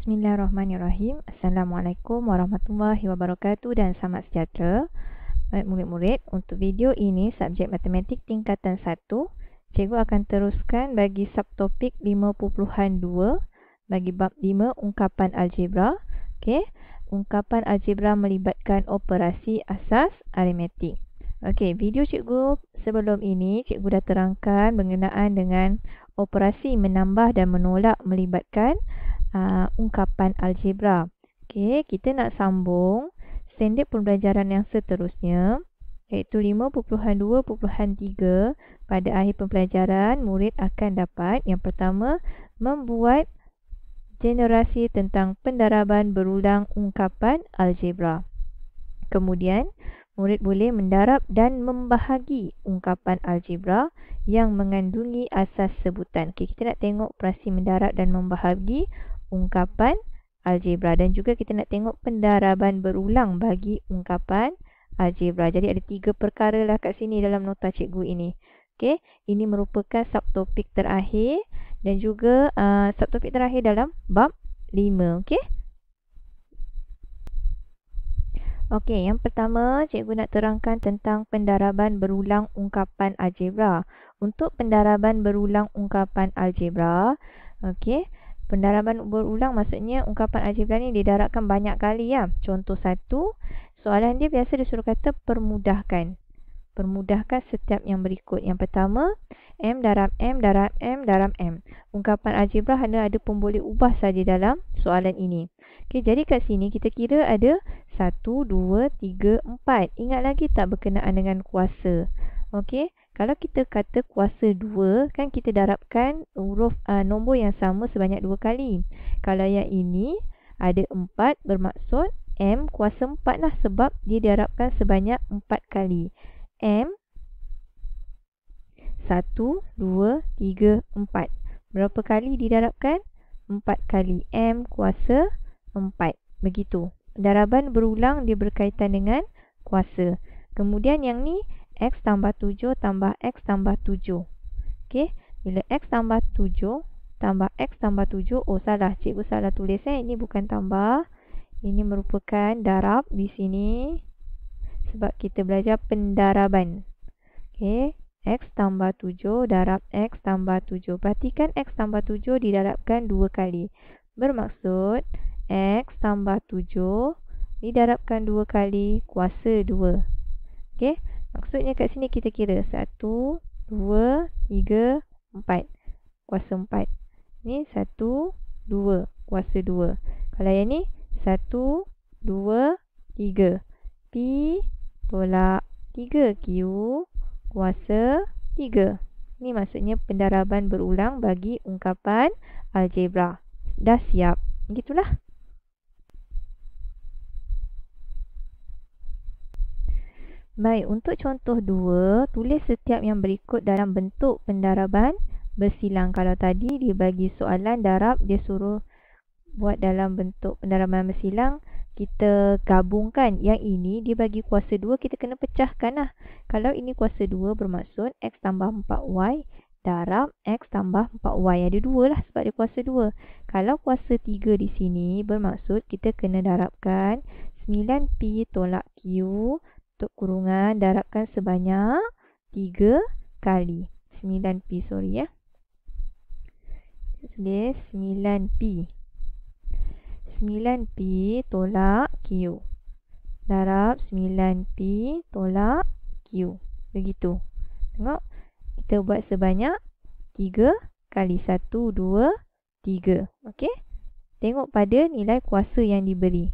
Bismillahirrahmanirrahim. Assalamualaikum warahmatullahi wabarakatuh dan selamat sejahtera. Baik murid-murid, untuk video ini subjek matematik tingkatan 1, cikgu akan teruskan bagi subtopik 5.2 bagi bab 5 ungkapan algebra. Okey, ungkapan algebra melibatkan operasi asas aritmetik. Okey, video cikgu sebelum ini cikgu dah terangkan berkenaan dengan operasi menambah dan menolak melibatkan ungkapan algebra. Okey, kita nak sambung standard pembelajaran yang seterusnya, iaitu 5.2.3. Pada akhir pembelajaran, murid akan dapat yang pertama, membuat generasi tentang pendaraban berulang ungkapan algebra. Kemudian, murid boleh mendarab dan membahagi ungkapan algebra yang mengandungi asas sebutan. Okey, kita nak tengok operasi mendarab dan membahagi ungkapan algebra, dan juga kita nak tengok pendaraban berulang bagi ungkapan algebra. Jadi ada 3 perkara lah kat sini dalam nota cikgu ini. Okey, ini merupakan subtopik terakhir dan juga subtopik terakhir dalam bab 5. Okey. Okey, yang pertama cikgu nak terangkan tentang pendaraban berulang ungkapan algebra. Untuk pendaraban berulang ungkapan algebra, okey, pendaraban berulang maksudnya ungkapan algebra ni didarabkan banyak kali ya. Contoh 1, soalan dia biasa disuruh kata permudahkan. Permudahkan setiap yang berikut. Yang pertama, M darab M darab M darab M. Ungkapan algebra hanya ada pemboleh ubah saja dalam soalan ini. Okey, jadi kat sini kita kira ada 1, 2, 3, 4. Ingat lagi tak berkenaan dengan kuasa? Okey, kalau kita kata kuasa 2, kan kita darabkan huruf nombor yang sama sebanyak 2 kali. Kalau yang ini ada 4, bermaksud M kuasa 4 lah, sebab dia didarabkan sebanyak 4 kali. M 1, 2, 3, 4. Berapa kali didarabkan? 4 kali. M kuasa 4. Begitu. Pendaraban berulang dia berkaitan dengan kuasa. Kemudian yang ni X tambah 7 tambah X tambah 7. Okey, bila X tambah 7 tambah X tambah 7, oh salah, cikgu salah tulis ini bukan tambah. Ini merupakan darab di sini sebab kita belajar pendaraban. Okey, X tambah 7 darab X tambah 7. Perhatikan X tambah 7 didarabkan 2 kali. Bermaksud X tambah 7 didarabkan 2 kali kuasa 2. Okey, maksudnya kat sini kita kira 1, 2, 3, 4. Kuasa 4. Ni 1, 2. Kuasa 2. Kalau yang ni 1, 2, 3. P tolak 3Q kuasa 3. Ni maksudnya pendaraban berulang bagi ungkapan algebra. Dah siap? Begitulah. Baik, untuk contoh 2, tulis setiap yang berikut dalam bentuk pendaraban bersilang. Kalau tadi dia bagi soalan darab, dia suruh buat dalam bentuk pendaraban bersilang, kita gabungkan. Yang ini dia bagi kuasa 2, kita kena pecahkan lah. Kalau ini kuasa 2 bermaksud X tambah 4Y darab X tambah 4Y. Ada 2 lah sebab dia kuasa 2. Kalau kuasa 3 di sini bermaksud kita kena darabkan 9P tolak Q untuk kurungan, darabkan sebanyak 3 kali. 9P, sorry ya. Tulis 9P. 9P tolak Q. Darab 9P tolak Q. Begitu. Tengok. Kita buat sebanyak 3 kali. 1, 2, 3. Okey. Tengok pada nilai kuasa yang diberi.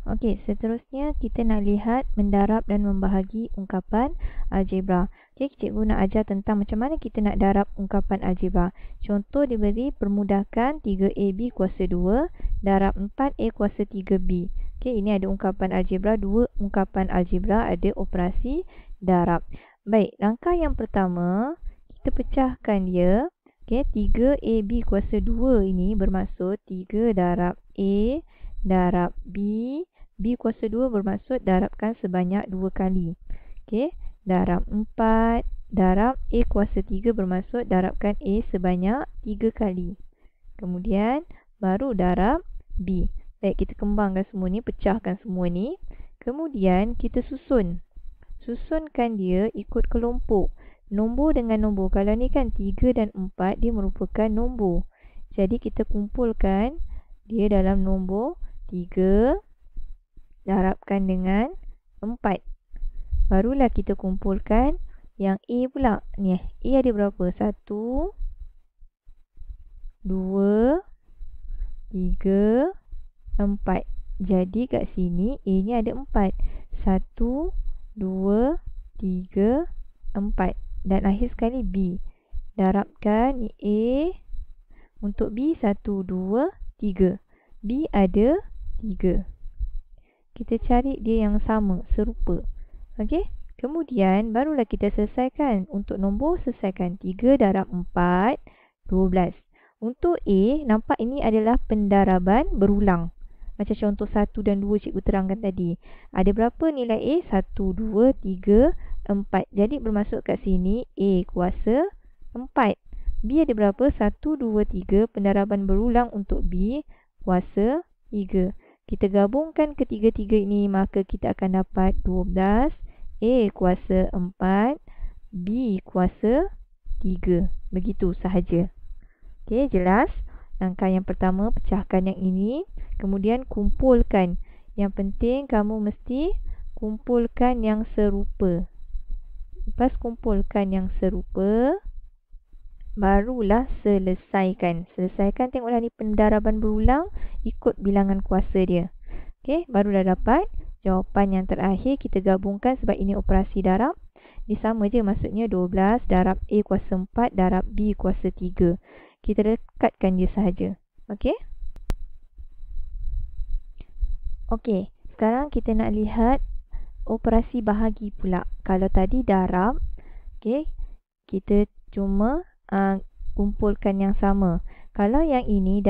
Okey, seterusnya kita nak lihat mendarab dan membahagi ungkapan algebra. Okey, cikgu nak ajar tentang macam mana kita nak darab ungkapan algebra. Contoh diberi permudahkan 3AB kuasa 2 darab 4A kuasa 3B. Okey, ini ada ungkapan algebra, 2 ungkapan algebra, ada operasi darab. Baik, langkah yang pertama, kita pecahkan dia. Okey, 3AB kuasa 2 ini bermaksud 3 darab A darab B. B kuasa 2 bermaksud darabkan sebanyak 2 kali. Okey, darab 4 darab A kuasa 3 bermaksud darabkan A sebanyak 3 kali. Kemudian baru darab B. Baik, kita kembangkan semua ni, pecahkan semua ni. Kemudian kita susunkan dia ikut kelompok. Nombor dengan nombor. Kalau ni kan 3 dan 4, dia merupakan nombor. Jadi kita kumpulkan dia dalam nombor 3 darabkan dengan 4. Barulah kita kumpulkan yang A pula. Ni, A ada berapa? 1, 2, 3, 4. Jadi kat sini A ni ada 4. 1, 2, 3, 4. Dan akhir sekali B. Darabkan ni A. Untuk B 1, 2, 3. B ada 3. Kita cari dia yang sama, serupa. Okey. Kemudian barulah kita selesaikan. Untuk nombor selesaikan 3 darab 4, 12. Untuk A, nampak ini adalah pendaraban berulang. Macam contoh 1 dan 2 cikgu terangkan tadi. Ada berapa nilai A? 1, 2, 3, 4. Jadi bermaksud kat sini A kuasa 4. B ada berapa? 1, 2, 3. Pendaraban berulang untuk B kuasa 3. Kita gabungkan ketiga-tiga ini, maka kita akan dapat 12. A kuasa 4. B kuasa 3. Begitu sahaja. Okey, jelas? Langkah yang pertama, pecahkan yang ini. Kemudian kumpulkan. Yang penting kamu mesti kumpulkan yang serupa. Lepas kumpulkan yang serupa, barulah selesaikan. Selesaikan, tengoklah ni pendaraban berulang ikut bilangan kuasa dia. Okey, barulah dapat jawapan yang terakhir. Kita gabungkan sebab ini operasi darab. Dia sama je, maksudnya 12 darab A kuasa 4 darab B kuasa 3. Kita dekatkan dia sahaja. Okey? Okey, sekarang kita nak lihat operasi bahagi pula. Kalau tadi darab, okey, kita cuma kumpulkan yang sama. Kalau yang ini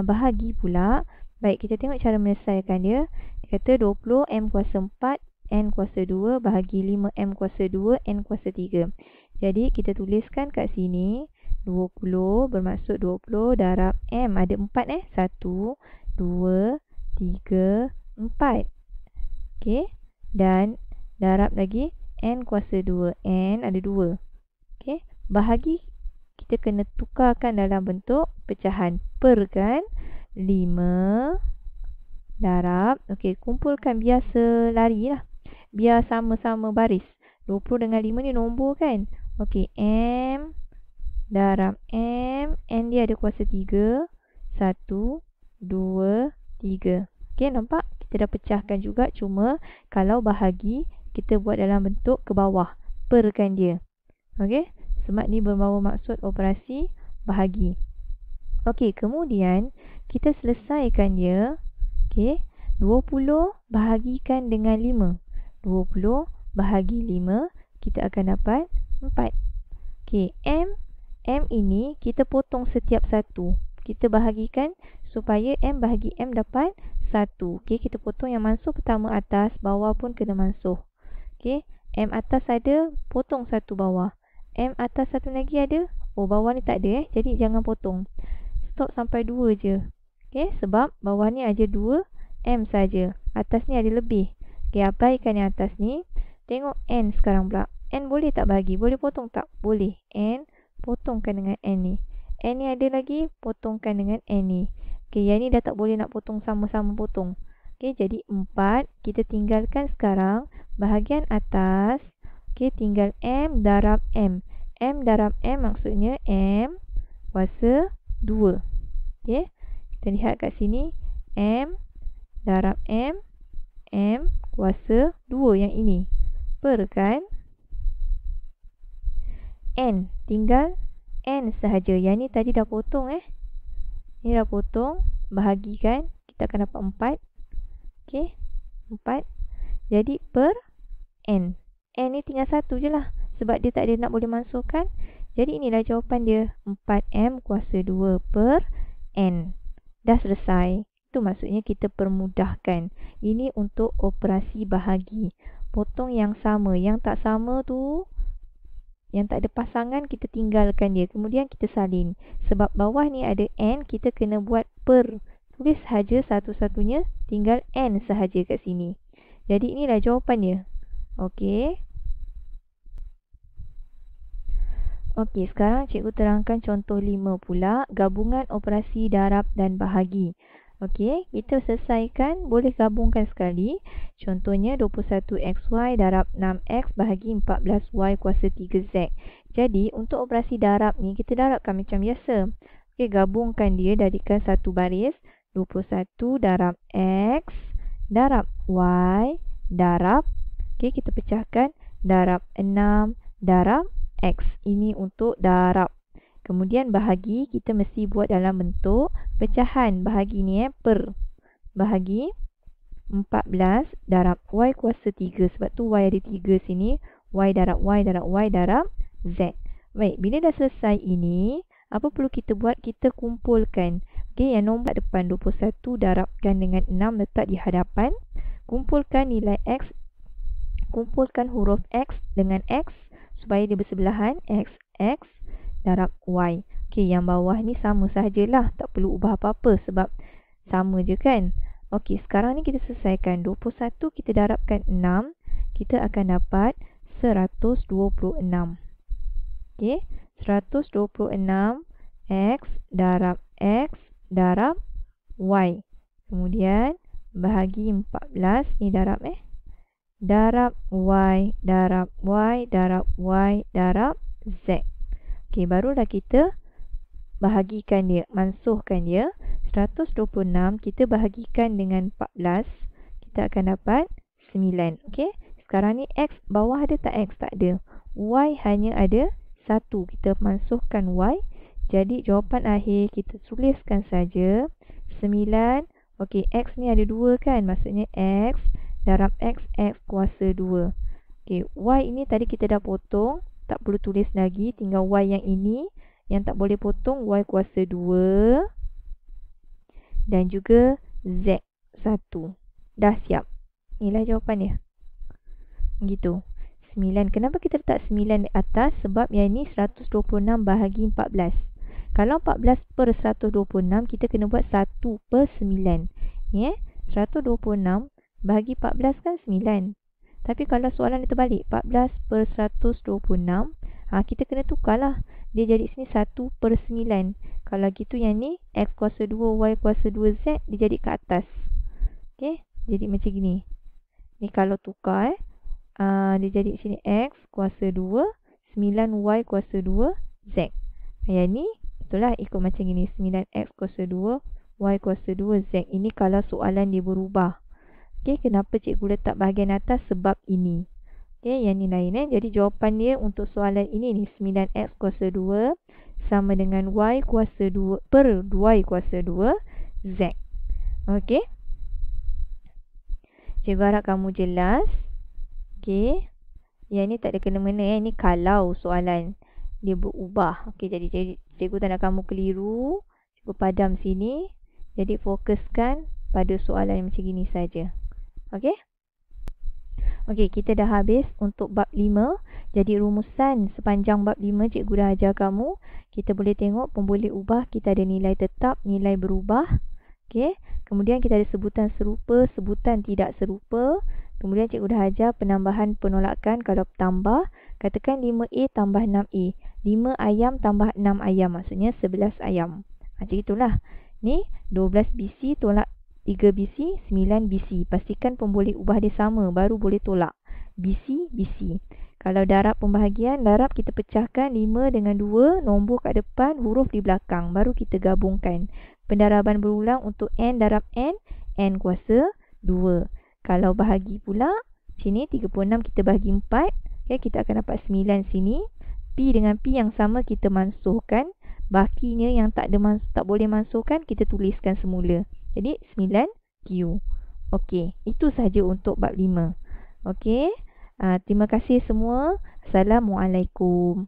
bahagi pula, baik, kita tengok cara menyelesaikan dia. Dia kata 20 M kuasa 4 N kuasa 2 bahagi 5 M kuasa 2 N kuasa 3. Jadi kita tuliskan kat sini 20 bermaksud 20 darab M ada 4 1, 2, 3, 4. Okey. Dan darab lagi N kuasa 2. N ada 2. Okey. Bahagi kita kena tukarkan dalam bentuk pecahan. Per kan. 5 darab. Okey, kumpulkan biasa lari lah. Biar sama-sama baris. 20 dengan 5 ni nombor kan. Okey, M darab M. N dia ada kuasa 3. 1, 2, 3. Okey, nampak? Kita dah pecahkan juga. Cuma kalau bahagi, kita buat dalam bentuk ke bawah. Perkan dia. Okey? Sebab ni berbawa maksud operasi bahagi. Okey, kemudian kita selesaikan dia. Okey, 20 bahagikan dengan 5. 20 bahagi 5, kita akan dapat 4. Okey, M ini kita potong setiap satu. Kita bahagikan supaya M bahagi M dapat 1. Okey, kita potong yang mansuh pertama atas, bawah pun kena mansuh. Okey, M atas ada, potong satu bawah. M atas satu lagi ada, oh bawah ni tak ada jadi jangan potong. Stop sampai 2 je. Okey, sebab bawah ni ada 2 M saja. Atas ni ada lebih. Okey, abaikan yang atas ni. Tengok N sekarang pula. N boleh tak bahagi? Boleh potong tak? Boleh. N potongkan dengan N ni. N ni ada lagi, potongkan dengan N ni. Okey, yang ni dah tak boleh nak potong sama-sama potong. Okey, jadi 4. Kita tinggalkan sekarang bahagian atas. Okey, tinggal M darab M. M darab M maksudnya M kuasa 2. Okey, kita lihat kat sini. M darab M. M kuasa 2 yang ini. Per kan. N. Tinggal N sahaja. Yang ni tadi dah potong Ni dah potong. Bahagikan. Kita akan dapat 4. Okey. 4. Jadi per N. N ni tinggal satu je lah. Sebab dia tak ada nak boleh masukkan. Jadi inilah jawapan dia. 4M kuasa 2 per N. Dah selesai. Itu maksudnya kita permudahkan. Ini untuk operasi bahagi. Potong yang sama. Yang tak sama tu Yang tak ada pasangan kita tinggalkan dia. Kemudian kita salin. Sebab bawah ni ada N, kita kena buat per. Tulis sahaja satu-satunya, tinggal N sahaja kat sini. Jadi inilah jawapannya. Okey. Okey, sekarang cikgu terangkan contoh 5 pula. Gabungan operasi darab dan bahagi. Okey, kita selesaikan. Boleh gabungkan sekali. Contohnya 21XY darab 6X bahagi 14Y kuasa 3Z. Jadi, untuk operasi darab ni, kita darabkan macam biasa. Okey, gabungkan dia, jadikan satu baris. 21 darab X darab Y darab. Okey, kita pecahkan. Darab 6 darab X. Ini untuk darab. Kemudian bahagi, kita mesti buat dalam bentuk pecahan. Bahagi ni per. Bahagi 14 darab Y kuasa 3. Sebab tu Y ada 3 sini. Y darab Y darab Y darab Z. Baik, bila dah selesai ini, apa perlu kita buat? Kita kumpulkan. Okey, yang nombor depan 21 darabkan dengan 6 letak di hadapan. Kumpulkan nilai X. Kumpulkan huruf X dengan X supaya dia bersebelahan. X, X darab Y. Okey, yang bawah ni sama sahajalah. Tak perlu ubah apa-apa sebab sama je kan. Okey, sekarang ni kita selesaikan. 21 kita darabkan 6. Kita akan dapat 126. Okey, 126 X darab X darab Y. Kemudian bahagi 14. Ni darab darab Y darab Y darab Y darab Z. Okey, barulah kita bahagikan dia, mansuhkan dia. 126 kita bahagikan dengan 14, kita akan dapat 9. Okey, sekarang ni X bawah ada tak? X tak ada. Y hanya ada 1. Kita mansuhkan Y. Jadi jawapan akhir kita tuliskan saja 9. Okey, X ni ada 2 kan? Maksudnya X darab X, X kuasa 2. Okey, Y ini tadi kita dah potong. Tak perlu tulis lagi. Tinggal Y yang ini. Yang tak boleh potong Y kuasa 2. Dan juga Z 1. Dah siap. Inilah jawapannya. Begitu. 9. Kenapa kita letak 9 di atas? Sebab yang ini 126 bahagi 14. Kalau 14 per 126, kita kena buat 1 per 9. Ni 126 bahagi 14 kan 9. Tapi kalau soalan dia terbalik, 14 per 126, kita kena tukarlah. Dia jadi sini 1 per 9. Kalau gitu yang ni, X kuasa 2, Y kuasa 2Z, dia jadi ke atas. Okey, jadi macam gini. Ni kalau tukar, dia jadi sini X kuasa 2, 9Y kuasa 2, Z. Yang ni, itulah ikut macam gini. 9X kuasa 2, Y kuasa 2, Z. Ini kalau soalan dia berubah. Okey, kenapa cikgu letak bahagian atas? Sebab ini. Okey, yang ni lain. Jadi jawapan dia untuk soalan ini ni 9X kuasa 2 sama dengan Y kuasa 2 per Y kuasa 2 Z. Okey. Cikgu harap kamu jelas. Okey. Yang ni tak ada kena-mena. Ini kalau soalan dia berubah. Okey, jadi cikgu tak nak kamu keliru. Cikgu padam sini. Jadi fokuskan pada soalan yang macam gini saja. Okey. Okey, kita dah habis untuk bab 5. Jadi rumusan sepanjang bab 5 cikgu dah ajar kamu. Kita boleh tengok pun boleh ubah. Kita ada nilai tetap, nilai berubah. Okey. Kemudian kita ada sebutan serupa, sebutan tidak serupa. Kemudian cikgu dah ajar penambahan penolakan kalau tambah. Katakan 5A tambah 6A. 5 ayam tambah 6 ayam. Maksudnya 11 ayam. Macam itulah. Ni 12 BC tolak 3 BC, 9 BC. Pastikan pun boleh ubah dia sama, baru boleh tolak. BC, BC. Kalau darab pembahagian, darab kita pecahkan 5 dengan 2, nombor kat depan, huruf di belakang. Baru kita gabungkan. Pendaraban berulang untuk N darab N, N kuasa 2. Kalau bahagi pula, sini 36 kita bahagi 4. Okay, kita akan dapat 9 sini. P dengan P yang sama kita mansuhkan. Bakinya yang tak boleh mansuhkan, kita tuliskan semula. Jadi 9Q. Okey, itu sahaja untuk bab 5. Okey. Terima kasih semua. Assalamualaikum.